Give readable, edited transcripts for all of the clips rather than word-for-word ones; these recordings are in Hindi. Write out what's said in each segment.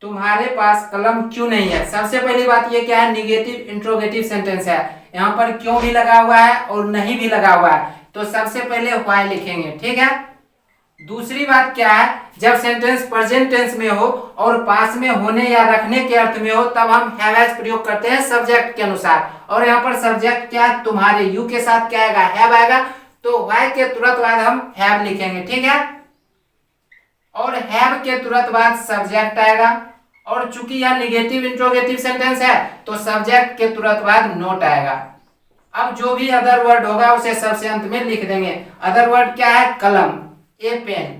तुम्हारे पास कलम क्यों नहीं है। सबसे पहली बात ये क्या है, निगेटिव इंट्रोगेटिव सेंटेंस है। यहाँ पर क्यों भी लगा हुआ है और नहीं भी लगा हुआ है, तो सबसे पहले व्हाई लिखेंगे, ठीक है। दूसरी बात क्या है, जब सेंटेंस प्रेजेंट टेंस में हो और पास में होने या रखने के अर्थ में हो, तब हम हैव एज प्रयोग करते हैं सब्जेक्ट के अनुसार। और यहाँ पर सब्जेक्ट क्या है, तुम्हारे, यू के साथ क्या आएगा, हैव आएगा। तो व्हाई के तुरंत बाद हम हैव लिखेंगे, ठीक है। और हैव के तुरंत बाद सब्जेक्ट आएगा। और चूंकि यह निगेटिव इंट्रोगेटिव सेंटेंस है, तो सब्जेक्ट के तुरंत बाद नोट आएगा। अब जो भी अदर वर्ड होगा उसे सबसे अंत में लिख देंगे। अदर वर्ड क्या है, कलम, ए पेन।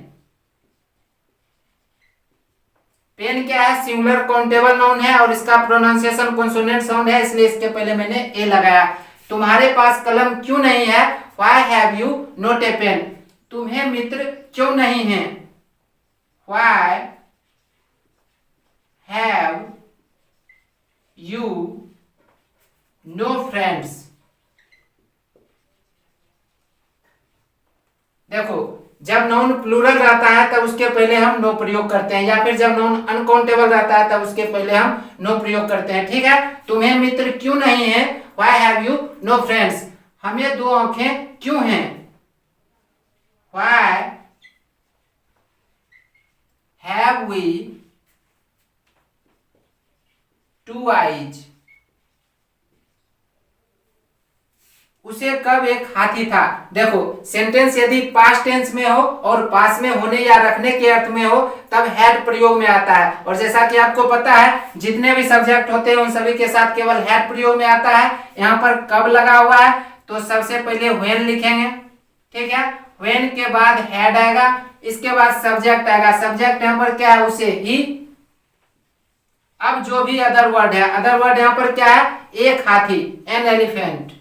पेन क्या है, सिंगुलर काउंटेबल नाउन है और इसका प्रोनाउंसिएशन कॉन्सोनेंट साउंड है, इसलिए इसके पहले मैंने ए लगाया। तुम्हारे पास कलम क्यों नहीं है, why have you not a pen. तुम्हें मित्र क्यों नहीं है, why have you no friends. देखो, जब नाउन प्लूरल रहता है तब उसके पहले हम नो प्रयोग करते हैं, या फिर जब नाउन अनकाउंटेबल रहता है तब उसके पहले हम नो प्रयोग करते हैं, ठीक है। तुम्हें मित्र क्यों नहीं है, why have you no friends. हमें दो आंखें क्यों हैं, why have we two eyes. उसे कब एक हाथी था। देखो, सेंटेंस यदि पास्ट टेंस में हो और पास में होने या रखने के अर्थ में हो, तब हैड प्रयोग में आता है। और जैसा कि आपको पता है, जितने भी सब्जेक्ट होते हैं उन सभी के साथ केवल हैड प्रयोग में आता है। यहाँ पर कब लगा हुआ है, तो सबसे पहले व्हेन लिखेंगे, ठीक है। व्हेन के बाद हैड आएगा, इसके बाद सब्जेक्ट आएगा। सब्जेक्ट यहाँ पर क्या है, उसे ही। अब जो भी अदर वर्ड है, अदर वर्ड यहाँ पर क्या है, एक हाथी, एन एलिफेंट।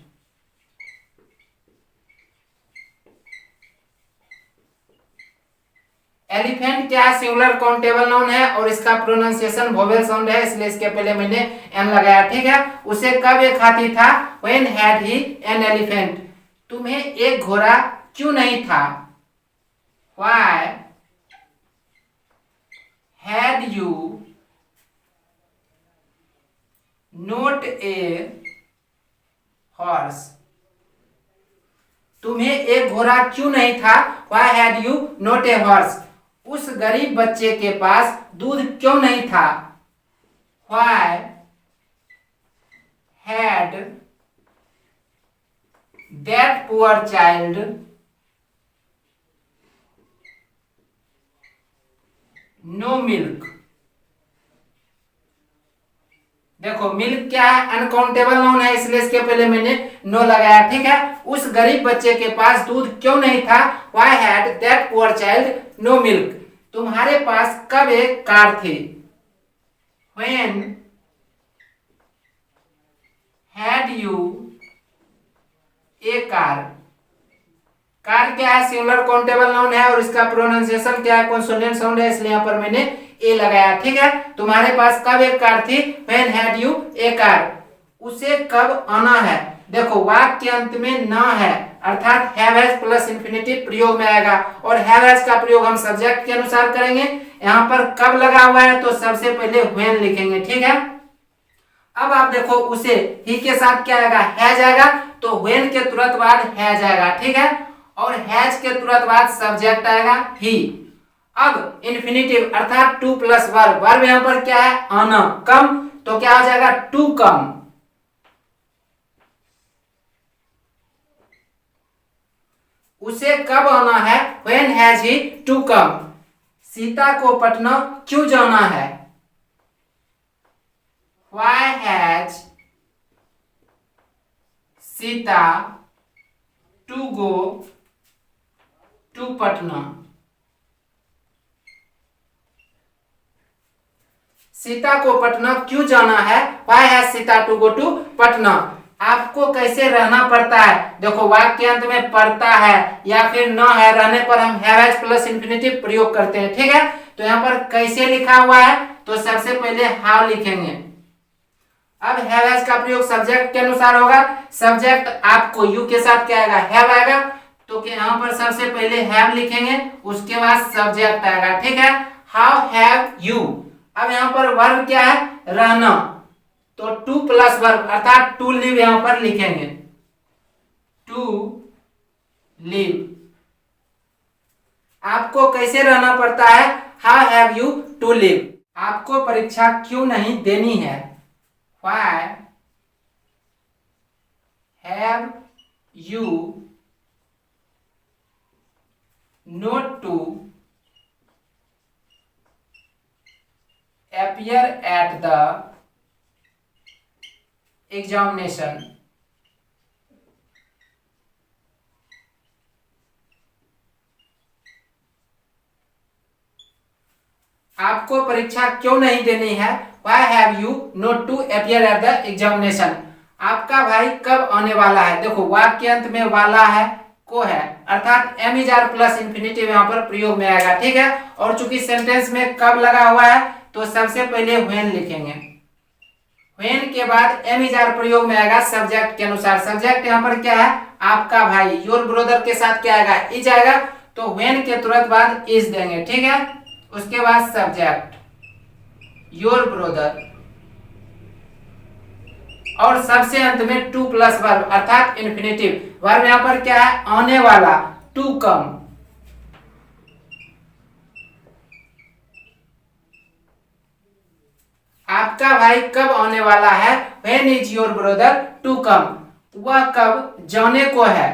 एलिफेंट क्या है, सिंगुलर काउंटेबल नाउन है और इसका प्रोनाउंसिएशन वोवेल साउंड है, इसलिए इसके पहले मैंने एन लगाया, ठीक है। उसे कब एक हाथी था, when had he an elephant. तुम्हें एक घोड़ा क्यों नहीं था, why had you not a horse. तुम्हें एक घोड़ा क्यों नहीं था, why had you not a horse. उस गरीब बच्चे के पास दूध क्यों नहीं था, why had that poor child no milk. देखो, मिल्क क्या है, अनकाउंटेबल नाउन है, इसलिए इसके पहले मैंने नो लगाया, ठीक है। उस गरीब बच्चे के पास दूध क्यों नहीं था, why had that poor child no milk. तुम्हारे पास कब एक कार थी, when had you a car. Car क्या है, सिंगुलर काउंटेबल नाउन है और इसका प्रोनाउंसिएशन क्या है, कॉन्सोनेंट साउंड है, इसलिए यहाँ पर मैंने ए लगाया, ठीक है। तुम्हारे पास कब एक कार थी, when had you a car. उसे कब आना है। देखो, वाक्य के अंत में ना है, अर्थात हैव हैज प्लस इंफिनिटिव प्रयोग में आएगा, और हैव हैज का प्रयोग हम सब्जेक्ट के अनुसार करेंगे। यहाँ पर कब लगा हुआ है, तो सबसे पहले व्हेन लिखेंगे, ठीक है। अब आप देखो, उसे ही के साथ क्या आएगा, हैज आएगा, तो व्हेन के तुरंत बाद हैज आएगा, ठीक है। और हैज के तुरंत बाद सब्जेक्ट आएगा ही। अब इन्फिनिटिव अर्थात टू प्लस वर्ब, वर्ब यहां पर क्या है, आना, कम, तो क्या हो जाएगा, टू कम। उसे कब आना है, when has he to come. Sita को पटना क्यों जाना है, why has Sita to go to Patna. Sita को पटना क्यों जाना है, why has Sita to go to Patna. आपको कैसे रहना पड़ता है। देखो, वाक्य के अंत में पड़ता है या फिर न है, रहने पर हम हैव हैज प्लस इंफिनिटिव प्रयोग करते हैं, ठीक है। तो यहाँ पर कैसे लिखा हुआ है, तो सबसे पहले हाउ लिखेंगे। अब हैव हैज का प्रयोग सब्जेक्ट के अनुसार होगा। सब्जेक्ट आपको यू के साथ क्या आएगा, हैव आएगा, तो यहाँ पर सबसे पहले हैव लिखेंगे, उसके बाद सब्जेक्ट आएगा, ठीक है। How have you. अब यहाँ पर वर्ब क्या है, रहना, तो टू प्लस वर्ब अर्थात टू लिव यहाँ पर लिखेंगे, टू लिव। आपको कैसे रहना पड़ता है, how have you to live. आपको परीक्षा क्यों नहीं देनी है, why have you not to appear at the examination। आपको परीक्षा क्यों नहीं देनी है, Why have you not to appear at the examination। आपका भाई कब आने वाला है, देखो वाक्य अंत में वाला है, को है, अर्थात am is are plus infinitive यहाँ पर प्रयोग में आएगा, ठीक है। और चूंकि सेंटेंस में कब लगा हुआ है तो सबसे पहले व्हेन लिखेंगे, व्हेन के बाद एम इज आर प्रयोग में आएगा सब्जेक्ट के अनुसार। सब्जेक्ट यहाँ पर क्या है, आपका भाई, योर ब्रदर के साथ क्या आएगा, इज आएगा, तो व्हेन के तुरंत बाद इज देंगे, ठीक है। उसके बाद सब्जेक्ट योर ब्रदर, और सबसे अंत में टू प्लस वर्ब अर्थात इंफिनिटिव। वर्ब यहाँ पर क्या है, आने वाला, टू कम। आपका भाई कब आने वाला है, when is your brother to come. वह कब जाने को है,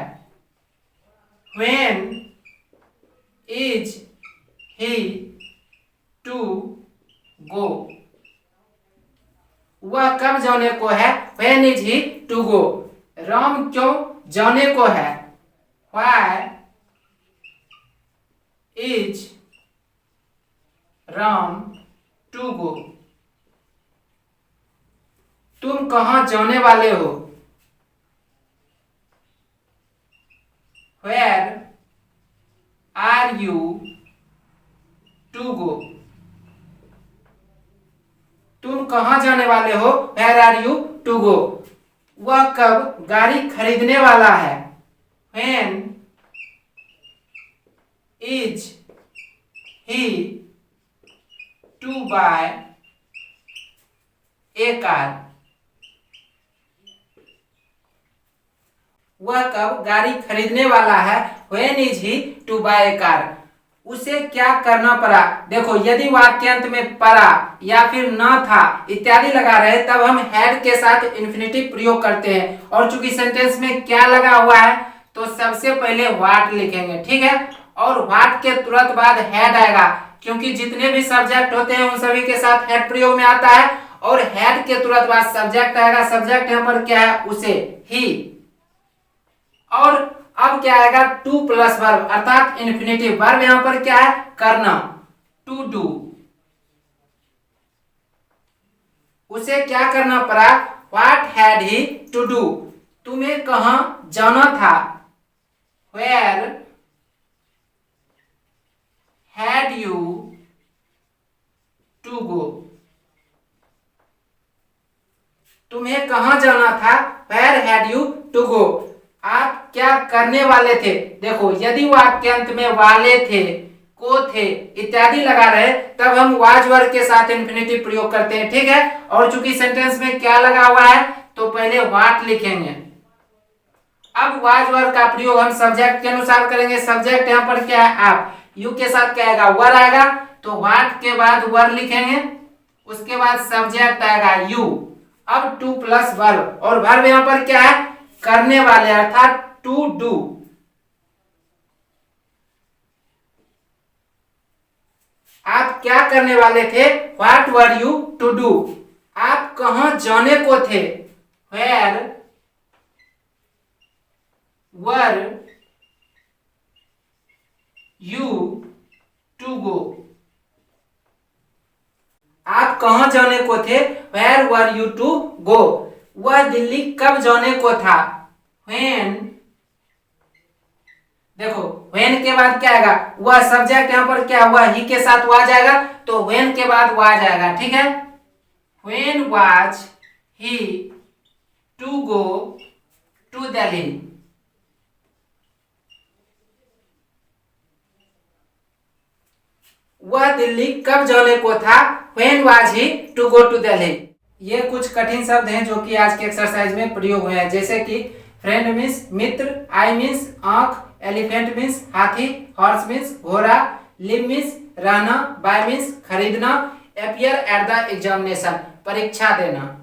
when is he to go. वह कब जाने को है, when is he to go. Ram क्यों जाने को है, why is Ram to go. तुम कहां जाने वाले हो, where are you to go. तुम कहां जाने वाले हो, where are you to go. वह कब गाड़ी खरीदने वाला है, when is he to buy a car. वह कब गाड़ी खरीदने वाला है, when is he to buy a car. उसे क्या करना पड़ा, देखो यदि वाक्यांत में पड़ा या फिर न था इत्यादि लगा रहे तब हम हैड के साथ इंफिनिटिव प्रयोग करते हैं। और चूंकि सेंटेंस में क्या लगा हुआ है तो सबसे पहले व्हाट लिखेंगे, ठीक है। और व्हाट के तुरंत बाद हैड आएगा, क्योंकि जितने भी सब्जेक्ट होते हैं उन सभी के साथ हैड प्रयोग में आता है। और हैड के तुरंत बाद सब्जेक्ट आएगा, सब्जेक्ट यहाँ पर क्या है, उसे, ही। और अब क्या आएगा, टू प्लस वर्ब अर्थात इंफिनिटिव। वर्ब यहां पर क्या है, करना, टू डू। उसे क्या करना पड़ा, what had he to do. तुम्हें कहां जाना था, where had you to go. तुम्हें कहां जाना था, where had you to go. आप क्या करने वाले थे, देखो यदि वाक्यांत में वाले थे, को थे इत्यादि लगा रहे तब हम वाज वर्ब के साथ इंफिनिटिव प्रयोग करते हैं, ठीक है। और चूंकि सेंटेंस में क्या लगा हुआ है तो पहले व्हाट लिखेंगे। अब वाज वर्ब का प्रयोग हम सब्जेक्ट के अनुसार करेंगे। सब्जेक्ट यहाँ पर क्या है, आप, यू के साथ क्या आएगा, वर आएगा, तो व्हाट के बाद वर लिखेंगे, उसके बाद सब्जेक्ट आएगा यू। अब टू प्लस वर्ब, और वर्ब यहाँ पर क्या है, करने वाले अर्थात टू डू। आप क्या करने वाले थे, what were you to do. आप कहां जाने को थे, where were you to go. आप कहां जाने को थे, where were you to go. वह दिल्ली कब जाने को था, व्हेन, देखो व्हेन के बाद क्या आएगा, वह सब्जेक्ट यहां पर क्या हुआ, ही के साथ वाज आएगा, तो व्हेन के बाद वाज आएगा, ठीक है। When was he to go to Delhi. वह दिल्ली कब जाने को था, when was he to go to Delhi. ये कुछ कठिन शब्द हैं जो कि आज के एक्सरसाइज में प्रयोग हुए हैं, जैसे कि friend means Mitra, I means आंख, एलिफेंट मीन्स हाथी, हॉर्स मीन्स घोड़ा, लिव मीन्स रहना, बाय मीन्स खरीदना, अपीयर एट द एग्जामिनेशन परीक्षा देना।